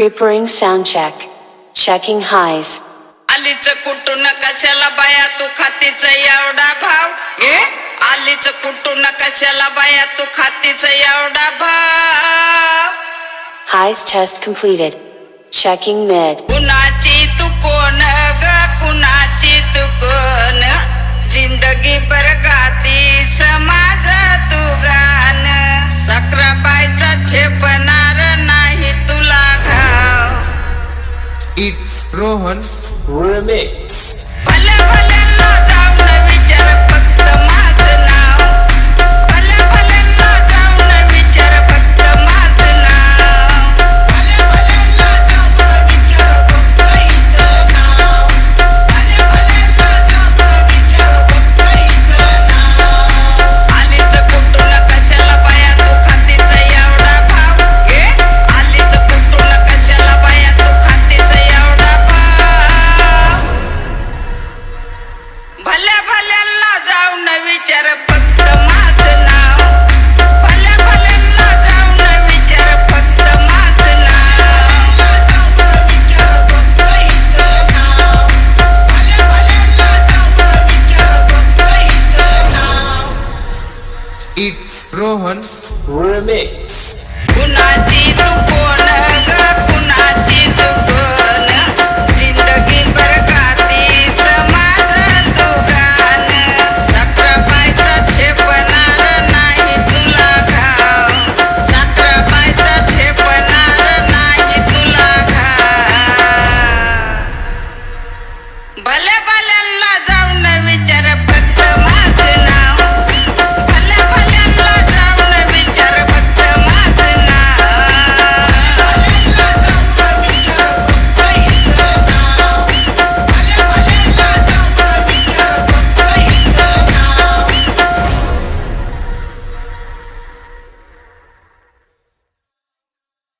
Preparing sound check. Checking highs. आलीच कुठून कशाला बाया तू खातीच एवढा भाव आलीच कुठून कशाला बाया तू खातीच एवढा भाव Highs test completed. Checking mid. कुणाची तू कोण ग कुणाची तू कोण जिंदगी भर गाती समाज तू गान सक्राबाईचा छेपणार नाही तुला घाव It's Rohan Remix. भले भल्यांना जाऊन विचार फक्त माझं नाव भले भल्यांना जाऊन विचार फक्त माझं नाव भले भल्यांना जाऊन विचार फक्त हिचं नाव भले भल्यांना जाऊन विचार फक्त हिचं नाव आलीच कुठून कशाला बाया तू खातीच एवढा भाव आलीच कुठून कशाला बाया तू खातीच एवढा भाव भल्या भल्यांना जाऊन विचार फक्त माझं नाव भल्या भल्यांना जाऊन विचार फक्त माझं नाव विचार फक्त हिचं नाव भल्या भल्यांना जाऊन विचार फक्त हिचं नाव It's Rohan Remix.